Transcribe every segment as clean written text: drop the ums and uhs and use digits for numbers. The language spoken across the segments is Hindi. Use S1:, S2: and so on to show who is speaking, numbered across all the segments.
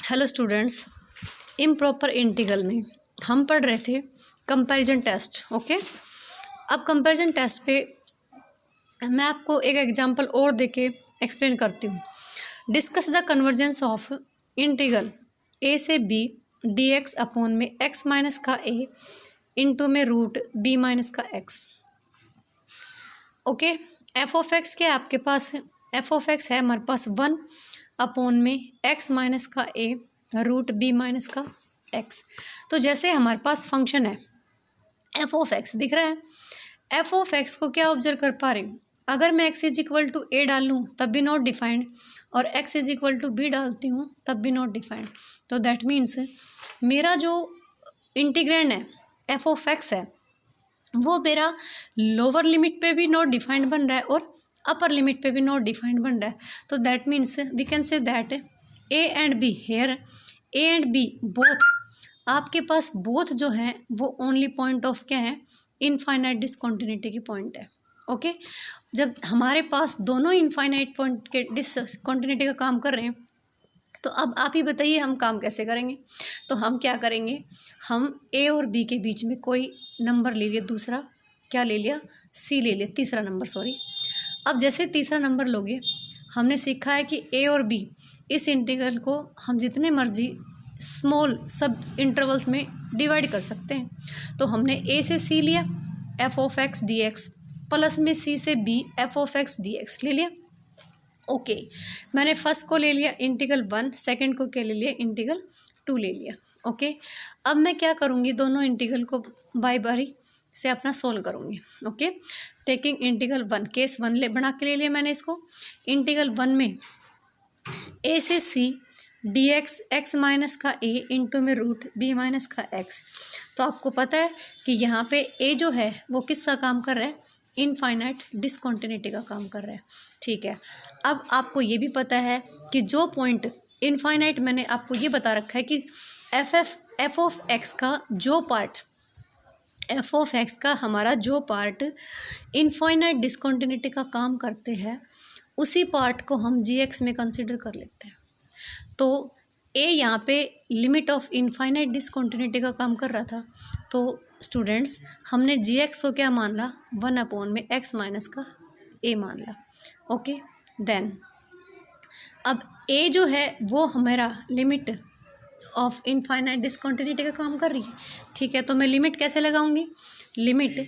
S1: हेलो स्टूडेंट्स, इम्प्रॉपर इंटीग्रल में हम पढ़ रहे थे कंपैरिजन टेस्ट। ओके, अब कंपैरिजन टेस्ट पे मैं आपको एक एग्जांपल और देके एक्सप्लेन करती हूँ। Discuss the convergence of integral a से बी डी एक्स अपॉन में एक्स माइनस का ए इंटू में रूट बी माइनस का x. Okay, f of x क्या है आपके पास? एफ ऑफ एक्स है हमारे पास 1 अपॉन में एक्स माइनस का ए रूट बी माइनस का एक्स। तो जैसे हमारे पास फंक्शन है एफ ऑफ एक्स दिख रहा है, एफ ऑफ एक्स को क्या ऑब्जर्व कर पा रही हूँ? अगर मैं x is equal to a डाल लूँ तब भी नॉट डिफाइंड, और x is equal to b डालती हूँ तब भी नॉट डिफाइंड। तो दैट मीन्स मेरा जो इंटीग्रैंड है एफ ऑफ एक्स है वो मेरा लोअर लिमिट पे भी नॉट डिफाइंड बन रहा है और अपर लिमिट पे भी नॉट डिफाइंड बन रहा है। तो that means we can say that a and b here, a and b both, आपके पास बोथ जो है वो ओनली पॉइंट ऑफ क्या है? इनफाइनाइट डिसकंटिन्यूटी की पॉइंट है। ओके, जब हमारे पास दोनों इनफाइनाइट पॉइंट के डिसकंटिन्यूटी का काम कर रहे हैं तो अब आप ही बताइए हम काम कैसे करेंगे? तो हम क्या करेंगे, हम ए और बी के बीच में कोई नंबर ले लिया, दूसरा क्या ले लिया? सी ले लिया, तीसरा नंबर सॉरी। अब जैसे तीसरा नंबर लोगे, हमने सीखा है कि ए और बी इस इंटीग्रल को हम जितने मर्जी स्मॉल सब इंटरवल्स में डिवाइड कर सकते हैं। तो हमने ए से सी लिया f of x d x, plus में सी से b f of x d x ले लिया। ओके, मैंने फर्स्ट को ले लिया इंटीग्रल 1, सेकेंड को क्या ले लिया? इंटीग्रल 2 ले लिया। ओके, अब मैं क्या करूँगी, दोनों इंटीग्रल को बारी बारी से अपना सोल्व करूँगी। ओके, टेकिंग इंटीग्रल 1, केस 1 ले बना के ले लिया मैंने इसको। इंटीग्रल 1 में ए से c d x x minus का ए इंटू में रूट बी माइनस का एक्स। तो आपको पता है कि यहाँ पे ए जो है वो किसका काम कर रहा है? इनफाइनाइट डिसकंटिन्यूटी का काम कर रहा है। ठीक है, अब आपको ये भी पता है कि जो पॉइंट इनफाइनाइट, मैंने आपको ये बता रखा है कि एफ ऑफ एक्स का जो पार्ट, एफ ऑफ एक्स का हमारा जो पार्ट इनफाइनाइट डिसकंटिन्यूटी का काम करते हैं उसी पार्ट को हम जी एक्स में कंसिडर कर लेते हैं। तो ए यहाँ पे लिमिट ऑफ इनफाइनाइट डिसकंटिन्यूटी का काम कर रहा था, तो स्टूडेंट्स हमने जी एक्स को क्या मान ला? 1 अपॉन में एक्स माइनस का ए मान ला। ओके, देन अब ए जो है वो हमारा लिमिट ऑफ इनफाइनाइट डिसकंटिन्यूटी का काम कर रही है। ठीक है, तो मैं लिमिट कैसे लगाऊंगी? लिमिट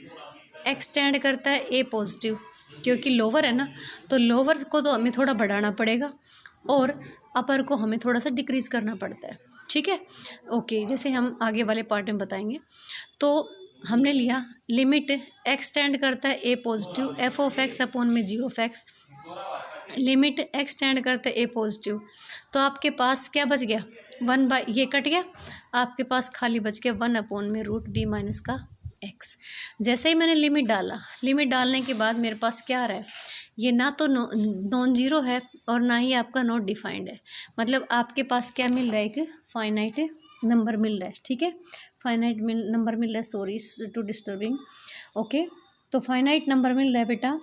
S1: एक्सटेंड करता है ए पॉजिटिव, क्योंकि लोअर है ना, तो लोअर को तो हमें थोड़ा बढ़ाना पड़ेगा और अपर को हमें थोड़ा सा डिक्रीज करना पड़ता है। ठीक है, ओके, जैसे हम आगे वाले पार्ट में बताएंगे। तो हमने लिया लिमिट एक्सटेंड करता है a positive f of x upon में g of x, limit extend करते ए पॉजिटिव। तो आपके पास क्या बच गया? 1 बाई, ये कट गया, आपके पास खाली बच गया 1 अपॉन में रूट बी माइनस का एक्स। जैसे ही मैंने लिमिट डाला, लिमिट डालने के बाद मेरे पास क्या आ रहा है? ये ना तो नॉन जीरो है और ना ही आपका नॉट डिफाइंड है, मतलब आपके पास क्या मिल रहा है? एक फाइनाइट नंबर मिल रहा है। ठीक है, फाइनाइट नंबर मिल रहा है, सॉरी टू डिस्टर्बिंग। ओके, तो फाइनाइट नंबर मिल रहा है बेटा।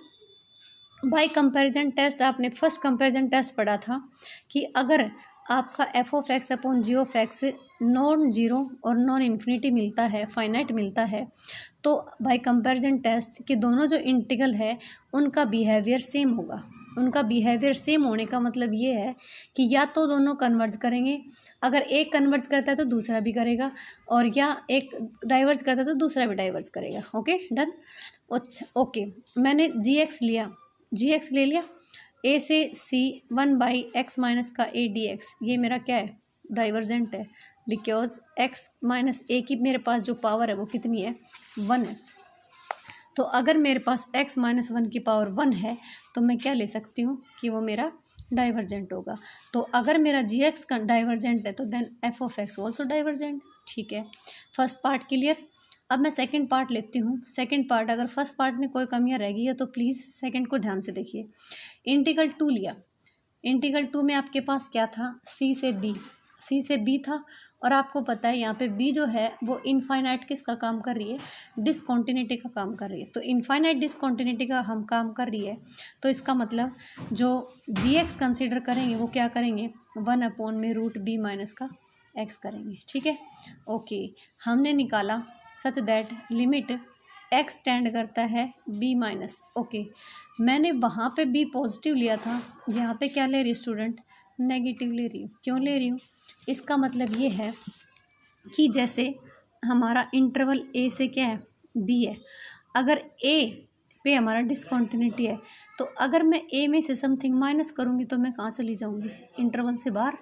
S1: बाय कंपैरिजन टेस्ट, आपने फर्स्ट कंपैरिजन टेस्ट पढ़ा था कि अगर आपका f of x upon g of x non zero और नॉन इन्फिनिटी मिलता है, फाइनाइट मिलता है, तो बाय कंपैरिजन टेस्ट कि दोनों जो इंटीग्रल है उनका बिहेवियर सेम होगा। उनका बिहेवियर सेम होने का मतलब ये है कि या तो दोनों कन्वर्ज करेंगे, अगर एक कन्वर्ज करता है तो दूसरा भी करेगा, और या एक डाइवर्ज करता है तो दूसरा भी डाइवर्ज करेगा। Okay, done. अच्छा, ओके, मैंने जी एक्स लिया, जी एक्स ले लिया, ए से सी 1 बाई एक्स माइनस का ए डी एक्स, ये मेरा क्या है? डाइवर्जेंट है, बिकॉज एक्स माइनस ए की मेरे पास जो पावर है वो कितनी है? 1 है। तो अगर मेरे पास एक्स माइनस 1 की पावर 1 है तो मैं क्या ले सकती हूँ कि वो मेरा डाइवर्जेंट होगा। तो अगर मेरा जी एक्स का डाइवर्जेंट है तो then f of x also divergent. ठीक है, फर्स्ट पार्ट क्लियर। अब मैं सेकंड पार्ट लेती हूँ। सेकंड पार्ट, अगर फर्स्ट पार्ट में कोई कमियाँ रह गई है तो प्लीज़ सेकंड को ध्यान से देखिए। इंटीग्रल 2 लिया, इंटीग्रल 2 में आपके पास क्या था? सी से बी था और आपको पता है यहाँ पे बी जो है वो इनफाइनाइट किसका काम कर रही है, डिसकॉन्टिन्यूटी का काम कर रही है। तो इनफाइनाइट डिसकॉन्टिन्यूटी का हम काम कर रही है, तो इसका मतलब जो जी एक्स कंसिडर करेंगे वो क्या करेंगे, 1/√b - का x करेंगे। ठीक है, ओके। हमने निकाला such that limit x tend करता है b-, ओके। मैंने वहाँ पे b पॉजिटिव लिया था, यहाँ पे क्या ले रही स्टूडेंट, नेगेटिव ले रही हूँ। क्यों ले रही हूँ, इसका मतलब ये है कि जैसे हमारा इंटरवल a से क्या है, b है, अगर a पे हमारा डिसकॉन्टिन्यूटी है, तो अगर मैं a में से समथिंग माइनस करूँगी तो मैं कहाँ चली जाऊँगी, इंटरवल से बाहर।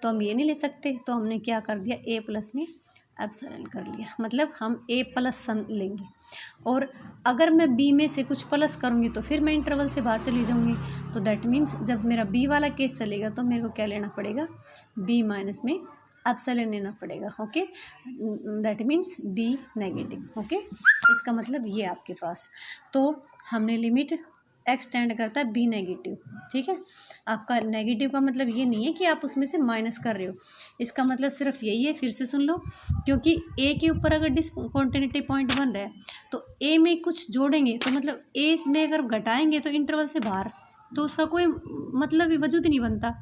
S1: तो हम ये नहीं ले सकते, तो हमने क्या कर दिया, a प्लस में एप्सिलॉन कर लिया, मतलब हम a प्लस सम लेंगे। और अगर मैं b में से कुछ प्लस करूँगी तो फिर मैं इंटरवल से बाहर चली जाऊँगी। तो दैट मीन्स जब मेरा b वाला केस चलेगा तो मेरे को क्या लेना पड़ेगा, b माइनस में एप्सिलॉन लेना पड़ेगा। Okay, that means b negative. Okay, इसका मतलब ये आपके पास, तो हमने लिमिट x टेंड करता है b नेगेटिव। ठीक है, आपका नेगेटिव का मतलब ये नहीं है कि आप उसमें से माइनस कर रहे हो, इसका मतलब सिर्फ यही है, फिर से सुन लो, क्योंकि a के ऊपर अगर डिसकॉन्टिन्यूटी पॉइंट बन रहा है तो a में कुछ जोड़ेंगे, तो मतलब a में अगर घटाएंगे तो इंटरवल से बाहर, तो उसका कोई मतलब ही वजूद ही नहीं बनता।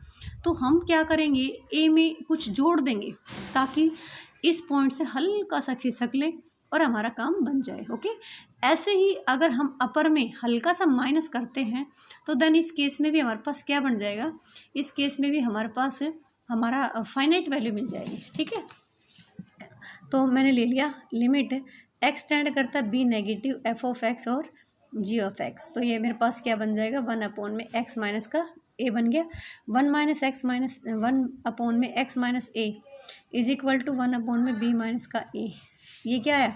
S1: तो हम क्या करेंगे, a में कुछ जोड़ देंगे ताकि इस पॉइंट से हल्का सा खिसक ले और हमारा काम बन जाए। ओके, ऐसे ही अगर हम अपर में हल्का सा माइनस करते हैं तो देन इस केस में भी हमारे पास क्या बन जाएगा, इस केस में भी हमारे पास हमारा फाइनाइट वैल्यू मिल जाएगी। ठीक है, तो मैंने ले लिया लिमिट x टेंड करता है b नेगेटिव f(x) और g(x). तो ये मेरे पास क्या बन जाएगा, 1/x माइनस का a बन गया, 1/x - a is equal to 1/b - का a। ये क्या है,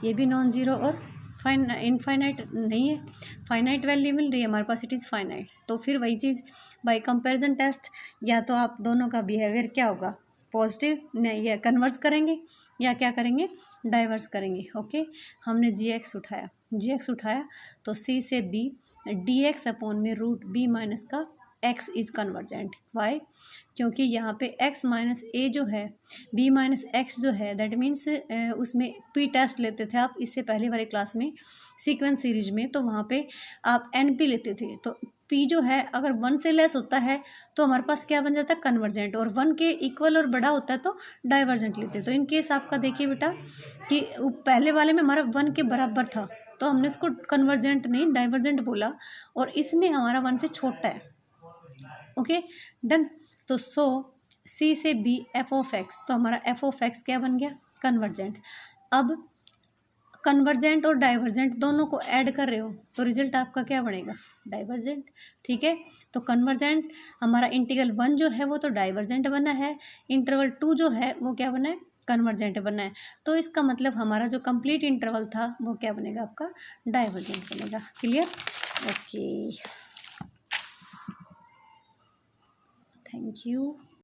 S1: ये भी नॉन ज़ीरो और इनफाइनाइट नहीं है, फाइनाइट वैल्यू मिल रही है हमारे पास, इट इज़ फाइनाइट। तो फिर वही चीज़ बाय कंपैरिजन टेस्ट, या तो आप दोनों का बिहेवियर क्या होगा, पॉजिटिव नहीं, या कन्वर्स करेंगे या क्या करेंगे, डाइवर्स करेंगे। ओके, हमने जी एक्स उठाया तो c से b dx/√b - का x इज कन्वर्जेंट। वाई, क्योंकि यहाँ पे x माइनस a जो है, b माइनस x जो है, दैट मीन्स उसमें p टेस्ट लेते थे आप इससे पहले वाले क्लास में सीक्वेंस सीरीज में, तो वहाँ पे आप NP लेते थे। तो p जो है अगर 1 से लेस होता है तो हमारे पास क्या बन जाता है, कन्वर्जेंट, और 1 के इक्वल और बड़ा होता है तो डाइवर्जेंट लेते। तो इन केस आपका देखिए बेटा कि पहले वाले में हमारा 1 के बराबर था तो हमने उसको कन्वर्जेंट नहीं डाइवर्जेंट बोला, और इसमें हमारा 1 से छोटा है। Okay, done. तो सो c से b f(x), तो हमारा f(x) क्या बन गया, कन्वर्जेंट। अब कन्वर्जेंट और डाइवर्जेंट दोनों को ऐड कर रहे हो तो रिजल्ट आपका क्या बनेगा, डाइवर्जेंट। ठीक है, तो कन्वर्जेंट हमारा इंटीग्रल 1 जो है वो तो डाइवर्जेंट बना है, इंटरवल 2 जो है वो क्या बना है, कन्वर्जेंट बना है। तो इसका मतलब हमारा जो कंप्लीट इंटरवल था वो क्या बनेगा, आपका डाइवर्जेंट बनेगा। Clear, okay, thank you.